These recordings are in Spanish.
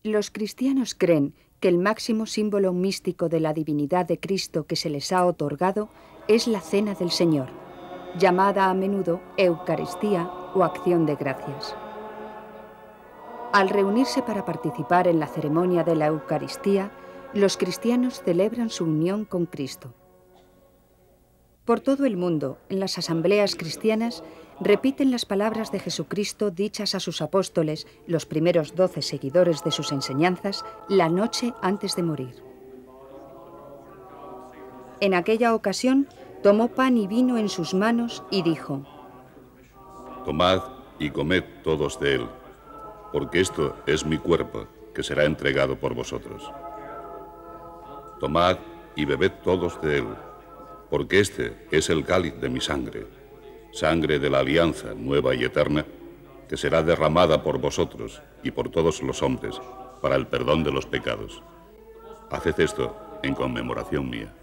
Los cristianos creen que el máximo símbolo místico de la divinidad de Cristo que se les ha otorgado es la Cena del Señor, llamada a menudo Eucaristía o Acción de Gracias. Al reunirse para participar en la ceremonia de la Eucaristía, los cristianos celebran su unión con Cristo. Por todo el mundo, en las asambleas cristianas, repiten las palabras de Jesucristo dichas a sus apóstoles, los primeros 12 seguidores de sus enseñanzas, la noche antes de morir. En aquella ocasión, tomó pan y vino en sus manos y dijo: Tomad y comed todos de él, porque esto es mi cuerpo, que será entregado por vosotros. Tomad y bebed todos de él, porque este es el cáliz de mi sangre, sangre de la alianza nueva y eterna, que será derramada por vosotros y por todos los hombres, para el perdón de los pecados. Haced esto en conmemoración mía.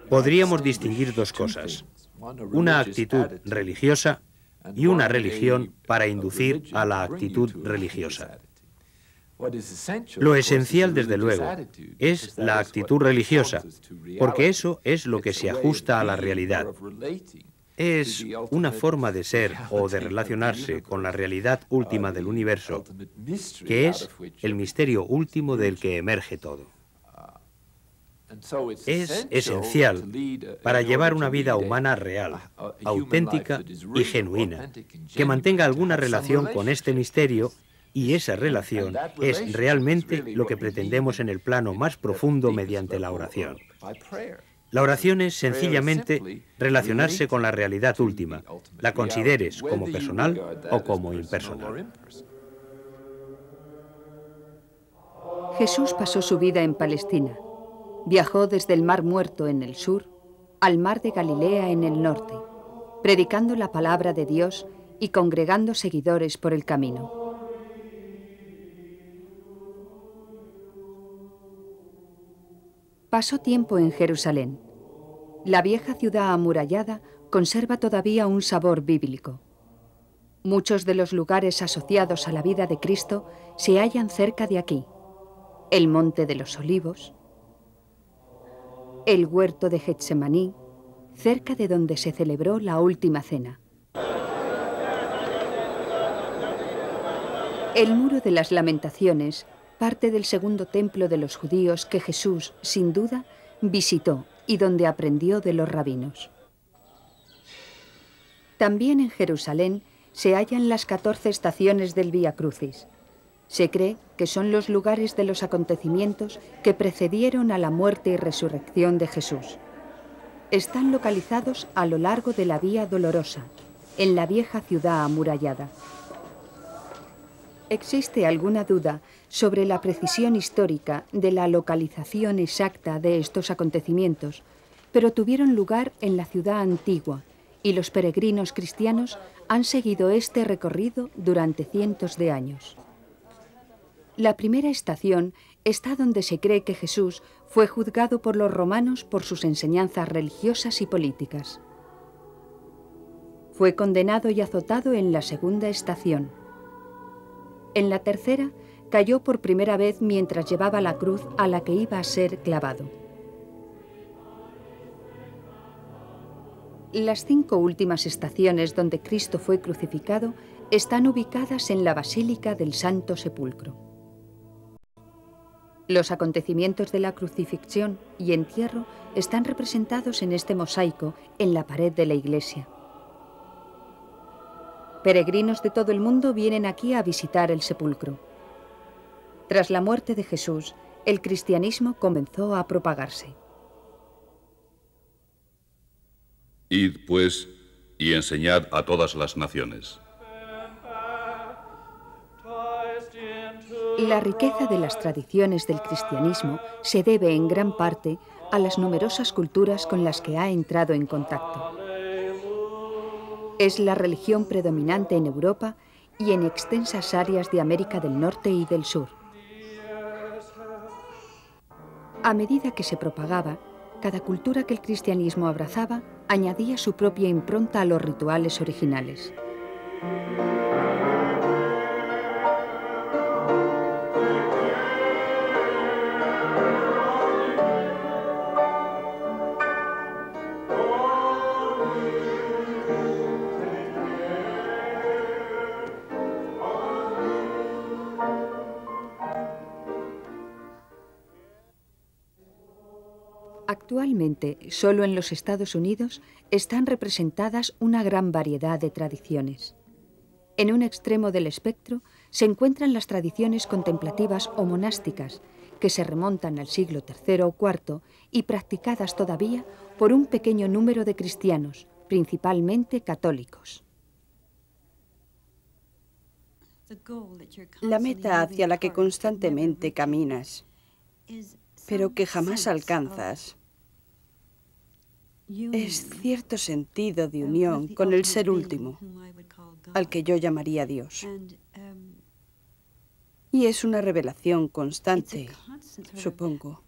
Podríamos distinguir dos cosas: una actitud religiosa y una religión para inducir a la actitud religiosa. Lo esencial, desde luego, es la actitud religiosa, porque eso es lo que se ajusta a la realidad. Es una forma de ser o de relacionarse con la realidad última del universo, que es el misterio último del que emerge todo. Es esencial para llevar una vida humana real, auténtica y genuina, que mantenga alguna relación con este misterio, y esa relación es realmente lo que pretendemos en el plano más profundo mediante la oración. La oración es sencillamente relacionarse con la realidad última, la consideres como personal o como impersonal. Jesús pasó su vida en Palestina. Viajó desde el Mar Muerto en el sur al Mar de Galilea en el norte, predicando la palabra de Dios y congregando seguidores por el camino. Pasó tiempo en Jerusalén. La vieja ciudad amurallada conserva todavía un sabor bíblico. Muchos de los lugares asociados a la vida de Cristo se hallan cerca de aquí: el Monte de los Olivos, el huerto de Getsemaní, cerca de donde se celebró la última cena. El Muro de las Lamentaciones, parte del segundo templo de los judíos que Jesús, sin duda, visitó y donde aprendió de los rabinos. También en Jerusalén se hallan las 14 estaciones del Vía Crucis. Se cree que son los lugares de los acontecimientos que precedieron a la muerte y resurrección de Jesús. Están localizados a lo largo de la Vía Dolorosa, en la vieja ciudad amurallada. Existe alguna duda sobre la precisión histórica de la localización exacta de estos acontecimientos, pero tuvieron lugar en la ciudad antigua y los peregrinos cristianos han seguido este recorrido durante cientos de años. La primera estación está donde se cree que Jesús fue juzgado por los romanos por sus enseñanzas religiosas y políticas. Fue condenado y azotado en la segunda estación. En la tercera, cayó por primera vez mientras llevaba la cruz a la que iba a ser clavado. Las 5 últimas estaciones donde Cristo fue crucificado están ubicadas en la Basílica del Santo Sepulcro. Los acontecimientos de la crucifixión y entierro están representados en este mosaico en la pared de la iglesia. Peregrinos de todo el mundo vienen aquí a visitar el sepulcro. Tras la muerte de Jesús, el cristianismo comenzó a propagarse. Id, pues, y enseñad a todas las naciones. La riqueza de las tradiciones del cristianismo se debe en gran parte a las numerosas culturas con las que ha entrado en contacto. Es la religión predominante en Europa y en extensas áreas de América del Norte y del Sur. A medida que se propagaba, cada cultura que el cristianismo abrazaba añadía su propia impronta a los rituales originales. Actualmente, solo en los Estados Unidos están representadas una gran variedad de tradiciones. En un extremo del espectro se encuentran las tradiciones contemplativas o monásticas, que se remontan al siglo III o IV y practicadas todavía por un pequeño número de cristianos, principalmente católicos. La meta hacia la que constantemente caminas, pero que jamás alcanzas, es cierto sentido de unión con el ser último, al que yo llamaría Dios. Y es una revelación constante, supongo,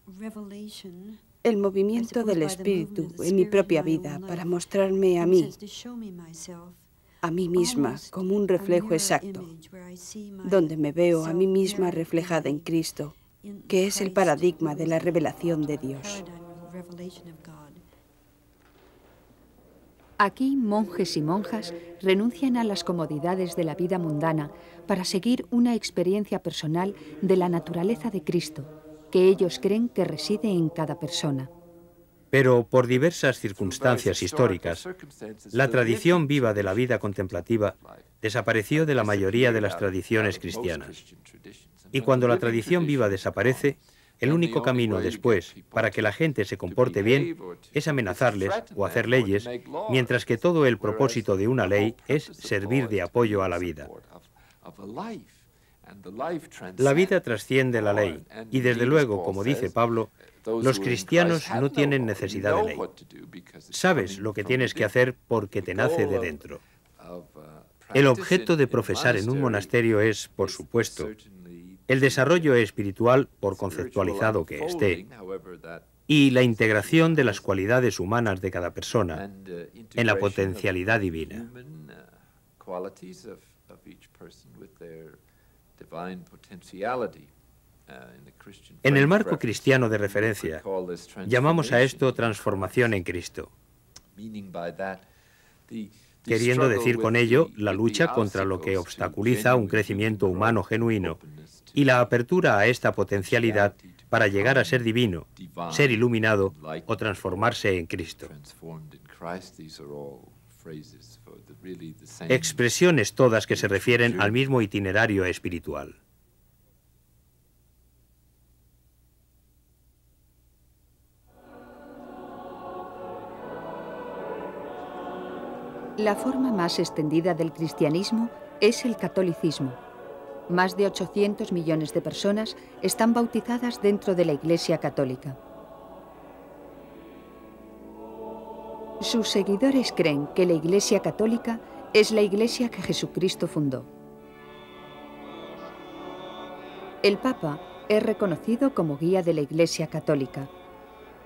el movimiento del Espíritu en mi propia vida para mostrarme a mí misma, como un reflejo exacto, donde me veo a mí misma reflejada en Cristo, que es el paradigma de la revelación de Dios. Aquí, monjes y monjas renuncian a las comodidades de la vida mundana para seguir una experiencia personal de la naturaleza de Cristo, que ellos creen que reside en cada persona. Pero por diversas circunstancias históricas, la tradición viva de la vida contemplativa desapareció de la mayoría de las tradiciones cristianas. Y cuando la tradición viva desaparece, el único camino después para que la gente se comporte bien es amenazarles o hacer leyes, mientras que todo el propósito de una ley es servir de apoyo a la vida. La vida trasciende la ley y, desde luego, como dice Pablo, los cristianos no tienen necesidad de ley. Sabes lo que tienes que hacer porque te nace de dentro. El objeto de profesar en un monasterio es, por supuesto, el desarrollo espiritual, por conceptualizado que esté, y la integración de las cualidades humanas de cada persona en la potencialidad divina. En el marco cristiano de referencia, llamamos a esto transformación en Cristo, queriendo decir con ello la lucha contra lo que obstaculiza un crecimiento humano genuino y la apertura a esta potencialidad para llegar a ser divino, ser iluminado o transformarse en Cristo. Expresiones todas que se refieren al mismo itinerario espiritual. La forma más extendida del cristianismo es el catolicismo. Más de 800 millones de personas están bautizadas dentro de la Iglesia Católica. Sus seguidores creen que la Iglesia Católica es la Iglesia que Jesucristo fundó. El Papa es reconocido como guía de la Iglesia Católica.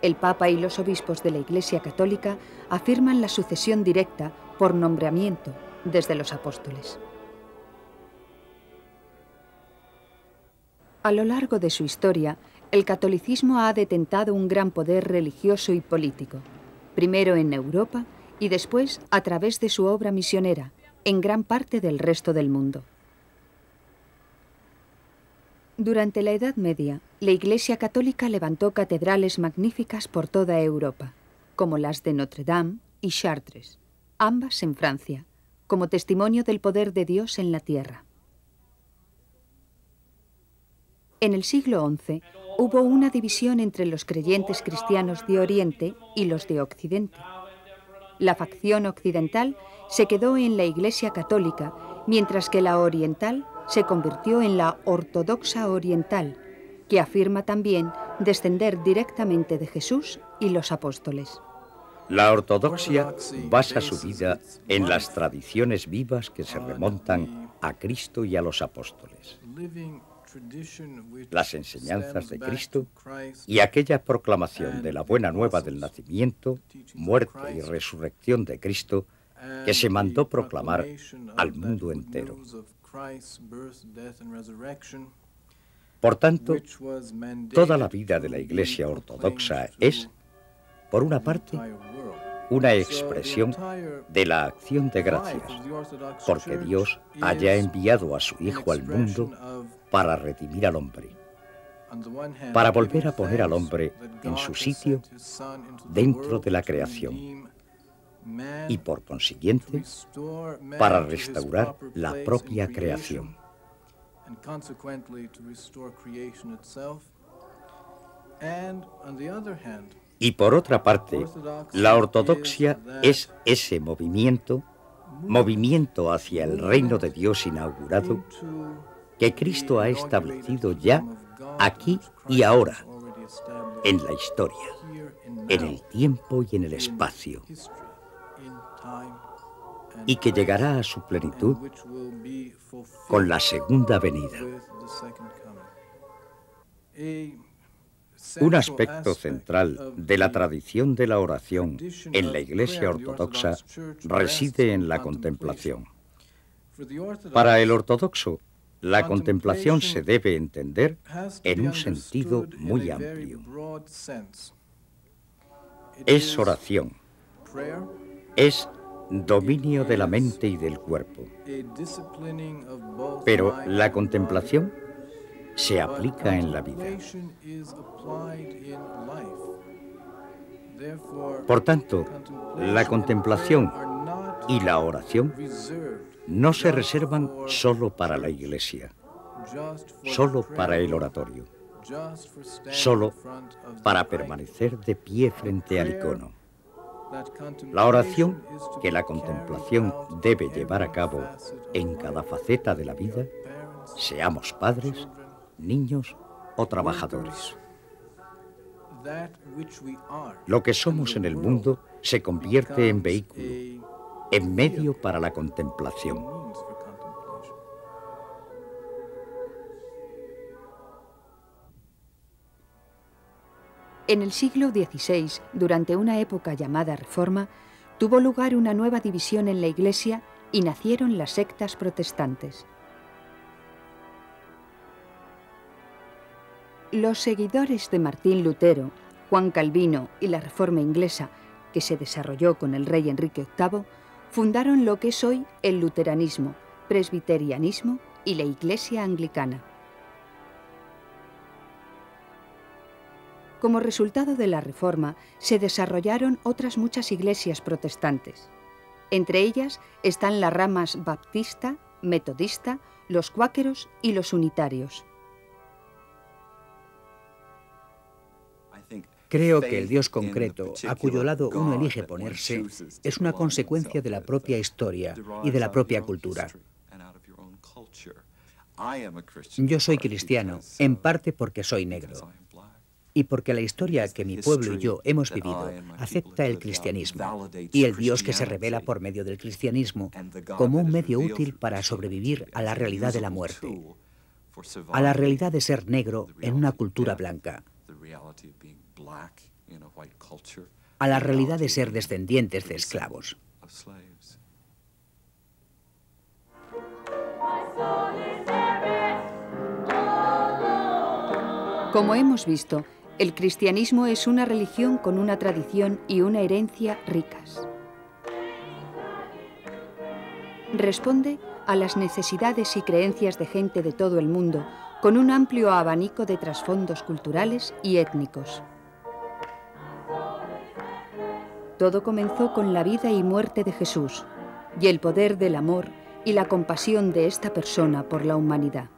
El Papa y los obispos de la Iglesia Católica afirman la sucesión directa por nombramiento desde los apóstoles. A lo largo de su historia, el catolicismo ha detentado un gran poder religioso y político, primero en Europa y después a través de su obra misionera en gran parte del resto del mundo. Durante la Edad Media, la Iglesia Católica levantó catedrales magníficas por toda Europa, como las de Notre Dame y Chartres, ambas en Francia, como testimonio del poder de Dios en la tierra. En el siglo XI hubo una división entre los creyentes cristianos de Oriente y los de Occidente. La facción occidental se quedó en la Iglesia Católica, mientras que la oriental se convirtió en la ortodoxa oriental, que afirma también descender directamente de Jesús y los apóstoles. La ortodoxia basa su vida en las tradiciones vivas que se remontan a Cristo y a los apóstoles. Las enseñanzas de Cristo y aquella proclamación de la buena nueva del nacimiento, muerte y resurrección de Cristo que se mandó proclamar al mundo entero. Por tanto, toda la vida de la Iglesia ortodoxa es, por una parte, una expresión de la acción de gracias, porque Dios haya enviado a su Hijo al mundo para redimir al hombre. para volver a poner al hombre en su sitio dentro de la creación y, por consiguiente, para restaurar la propia creación. Y por otra parte, la ortodoxia es ese movimiento hacia el reino de Dios inaugurado que Cristo ha establecido ya aquí y ahora, en la historia, en el tiempo y en el espacio, y que llegará a su plenitud con la segunda venida. Un aspecto central de la tradición de la oración en la Iglesia ortodoxa reside en la contemplación. Para el ortodoxo, la contemplación se debe entender en un sentido muy amplio. Es oración, es dominio de la mente y del cuerpo. Pero la contemplación se aplica en la vida. Por tanto, la contemplación y la oración no se reservan solo para la Iglesia, solo para el oratorio, solo para permanecer de pie frente al icono. La oración que la contemplación debe llevar a cabo en cada faceta de la vida, seamos padres, niños o trabajadores. Lo que somos en el mundo se convierte en vehículo, en medio para la contemplación. En el siglo XVI, durante una época llamada Reforma, tuvo lugar una nueva división en la Iglesia y nacieron las sectas protestantes. Los seguidores de Martín Lutero, Juan Calvino y la Reforma inglesa, que se desarrolló con el rey Enrique VIII, fundaron lo que es hoy el luteranismo, presbiterianismo y la Iglesia anglicana. Como resultado de la Reforma, se desarrollaron otras muchas iglesias protestantes. Entre ellas están las ramas baptista, metodista, los cuáqueros y los unitarios. Creo que el Dios concreto, a cuyo lado uno elige ponerse, es una consecuencia de la propia historia y de la propia cultura. Yo soy cristiano, en parte porque soy negro, y porque la historia que mi pueblo y yo hemos vivido acepta el cristianismo y el Dios que se revela por medio del cristianismo como un medio útil para sobrevivir a la realidad de la muerte, a la realidad de ser negro en una cultura blanca, a la realidad de ser descendientes de esclavos. Como hemos visto, el cristianismo es una religión con una tradición y una herencia ricas. Responde a las necesidades y creencias de gente de todo el mundo, con un amplio abanico de trasfondos culturales y étnicos. Todo comenzó con la vida y muerte de Jesús y el poder del amor y la compasión de esta persona por la humanidad.